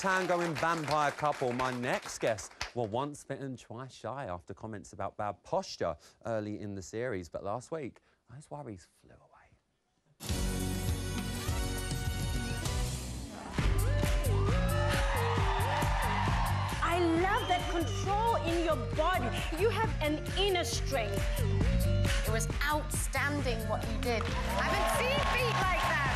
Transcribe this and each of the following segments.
tangoing vampire couple, my next guest, were once bitten, twice shy after comments about bad posture early in the series. But last week, those worries flew away. I love that control in your body. You have an inner strength. It was outstanding what you did. I haven't seen feet like that.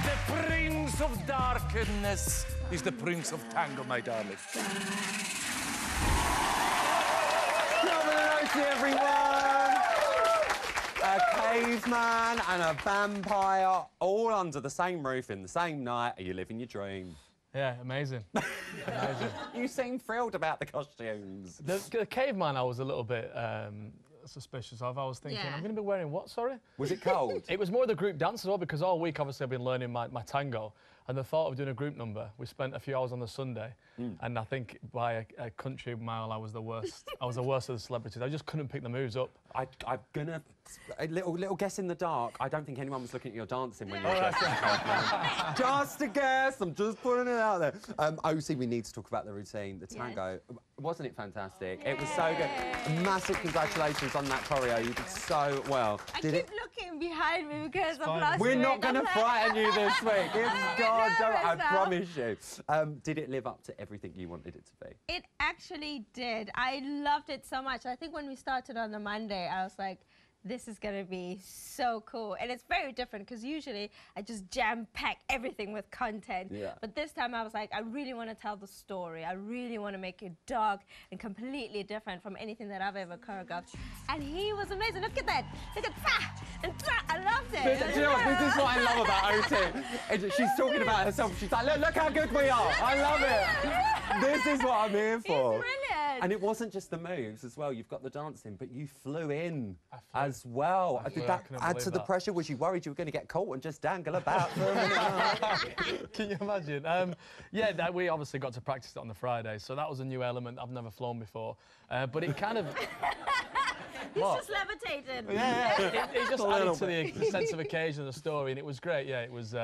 The Prince of Darkness is the Prince of Tango, my darling. Kelvin Oti, everyone! A caveman and a vampire, all under the same roof in the same night. Are you living your dream? Yeah, amazing. Amazing. You seem thrilled about the costumes. The caveman I was a little bit suspicious of. I was thinking, Yeah. I'm going to be wearing what, sorry? Was it cold? It was more the group dance as well, because all week, obviously, I've been learning my tango. And the thought of doing a group number, we spent a few hours on the Sunday, and I think by a country mile, I was the worst. I was the worst of the celebrities. I just couldn't pick the moves up. I'm gonna... A little guess in the dark. I don't think anyone was looking at your dancing when you were dressed as Kelvin. Just a guess. I'm just putting it out there. Oti, we need to talk about the routine, the tango. Yes. Wasn't it fantastic? Yeah. It was so good. Massive congratulations on that choreo. You did so well. I keep looking behind me because of last We're week. not going to frighten you this week. God, I now. promise you. Did it live up to everything you wanted it to be? It actually did. I loved it so much. I think when we started on the Monday, I was like, this is going to be so cool. And it's very different because usually I just jam-pack everything with content. Yeah. But this time I was like, I really want to tell the story. I really want to make it dark and completely different from anything that I've ever choreographed. And he was amazing. Look at that. Look at that. And that. I loved it. Do you know what? This is what I love about Oti. She's talking about herself. She's like, look how good we are. I love it. This is what I'm here for. It's brilliant. And it wasn't just the moves as well. You've got the dancing, but you flew in as well. Did that add to the pressure? Was you worried you were going to get caught and just dangle about for a minute? Can you imagine? Yeah, we obviously got to practice it on the Friday, so that was a new element I've never flown before. But it kind of... He's just levitated. Yeah, it just added to the sense of occasion of the story, and it was great. Yeah, it was.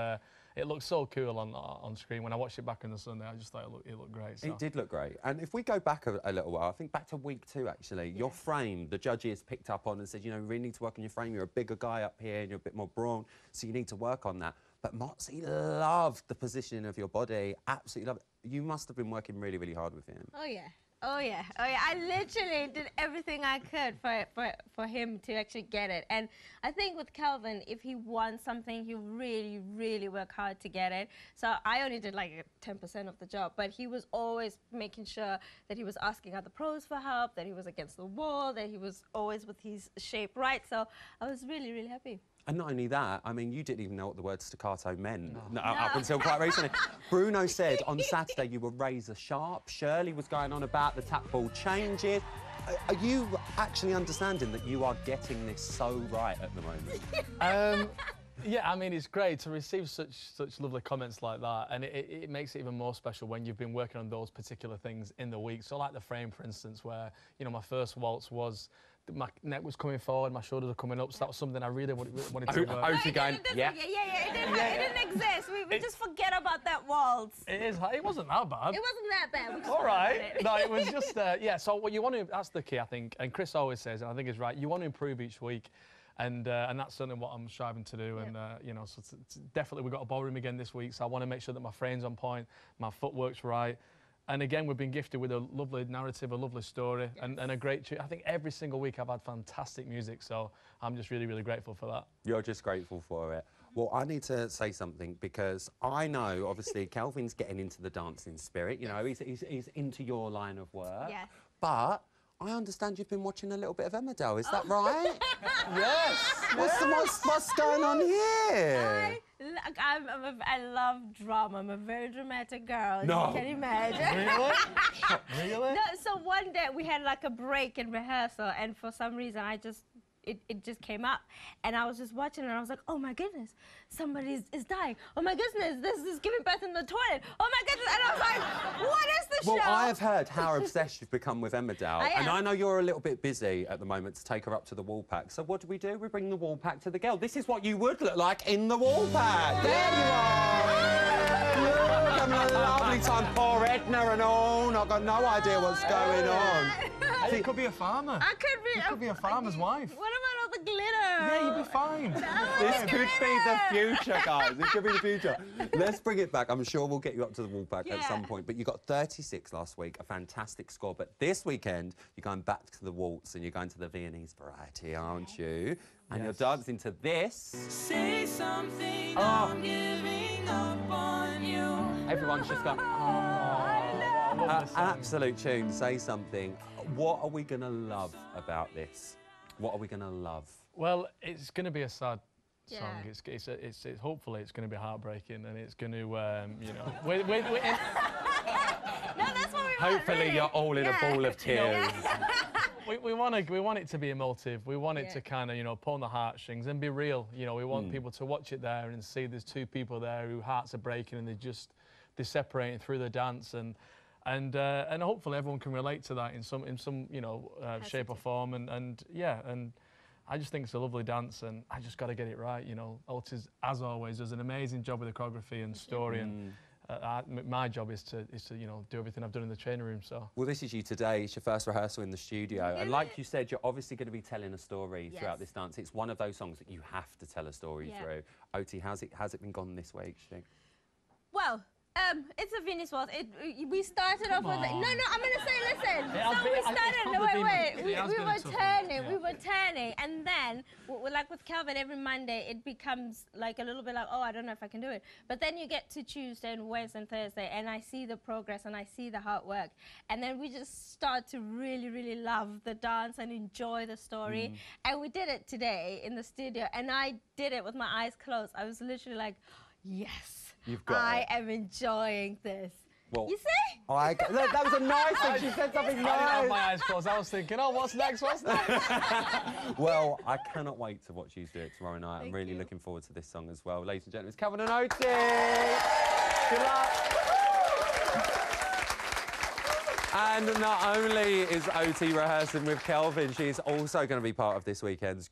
It looked so cool on screen. When I watched it back on the Sunday, I just thought it looked great. So. It did look great. And if we go back a little while, I think back to week 2, actually, your frame, the judges picked up on and said, you know, you really need to work on your frame. You're a bigger guy up here and you're a bit more brawn, so you need to work on that. But Motzi loved the positioning of your body, absolutely loved it. You must have been working really, really hard with him. Oh, yeah. Oh, yeah. Oh, yeah. I literally did everything I could for him to actually get it. And I think with Kelvin, if he wants something, he'll really, really work hard to get it. So I only did like 10% of the job, but he was always making sure that he was asking other pros for help, that he was against the wall, that he was always with his shape right. So I was really, really happy. And not only that, I mean, you didn't even know what the word staccato meant up until quite recently. Bruno said on Saturday you were razor sharp. Shirley was going on about the tap ball changes. Are you actually understanding that you are getting this so right at the moment? Yeah, I mean, it's great to receive such lovely comments like that, and it makes it even more special when you've been working on those particular things in the week. So like the frame, for instance, where, you know, my first waltz was... my neck was coming forward, my shoulders were coming up, so that was something I really wanted to work. Oti going, yeah. It didn't exist. We just forget about that waltz. It wasn't that bad. It wasn't that bad. We just All right. No, it was just, yeah, so what you want to, that's the key, I think, and Chris always says, and I think he's right, you want to improve each week, and that's certainly what I'm striving to do, and, you know, so definitely we've got a ballroom again this week, so I want to make sure that my frame's on point, my footwork's right. And again, we've been gifted with a lovely narrative, a lovely story, and a great tune. I think every single week I've had fantastic music, so I'm just really, really grateful for that. You're just grateful for it. Well, I need to say something because I know, obviously, Kelvin's getting into the dancing spirit. You know, he's into your line of work. Yes. But I understand you've been watching a little bit of Emmerdale. Is that right? Yes. What's going on here? I love drama. I'm a very dramatic girl, as No. you can imagine. Really? Really? No, so one day we had like a break in rehearsal, and for some reason it just came up, and I was just watching, and I was like, oh my goodness, somebody is dying. Oh my goodness, this is giving birth in the toilet. Oh my goodness, and I was like, what is the show? Well, I have heard how obsessed you've become with Emmerdale, and I know you're a little bit busy at the moment to take her up to the wall pack. So what do? We bring the wall pack to the girl. This is what you would look like in the wall pack. There you are. Look, I'm gonna love lovely time. Poor Edna and all. I've got no idea what's going on. Hey, you could be a farmer. I could be. You could be a farmer's wife. What about all the glitter? Yeah, you'd be fine. This could be the future, guys. It could be the future. Let's bring it back. I'm sure we'll get you up to the wall back at some point. But you got 36 last week, a fantastic score. But this weekend, you're going back to the waltz and you're going to the Viennese variety, aren't you? And you're dancing to this. Say something, I'm giving up on you. Everyone's just going, absolute tune, Say Something. What are we going to love about this? What are we going to love? Well, it's going to be a sad song. Yeah. It's hopefully it's going to be heartbreaking, and it's going to, you know, No, that's what we want. Hopefully really. you're all in a ball of tears. we want it to be emotive. We want it to kind of, you know, pull on the heartstrings and be real. You know, we want people to watch it there and see there's two people there whose hearts are breaking and they're separating through the dance, and hopefully everyone can relate to that in some you know shape or form, and I just think it's a lovely dance, and I just got to get it right. You know, Otis, as always, does an amazing job with the choreography and story, and my job is to you know do everything I've done in the training room. So. Well, this is you today. It's your first rehearsal in the studio, and like you said, you're obviously going to be telling a story throughout this dance. It's one of those songs that you have to tell a story through. Oti, how's it been gone this week? Do you think? Well. It's a Viennese waltz. We started off with... No, I'm going to say, listen. So we started... Wait. We were turning. And then, like with Kelvin, every Monday, it becomes like a little bit like, oh, I don't know if I can do it. But then you get to Tuesday and Wednesday and Thursday, and I see the progress and I see the hard work. And then we just start to really, really love the dance and enjoy the story. And we did it today in the studio, and I did it with my eyes closed. I was literally like, yes. You've got I am enjoying this. Well, you see? Look, that was a nice thing. She said something nice. I didn't have my eyes closed. I was thinking, oh, what's next? What's next? Well, I cannot wait to watch you do it tomorrow night. I'm really looking forward to this song as well. Ladies and gentlemen, it's Kelvin and Oti. Good luck. And not only is Oti rehearsing with Kelvin, she's also going to be part of this weekend's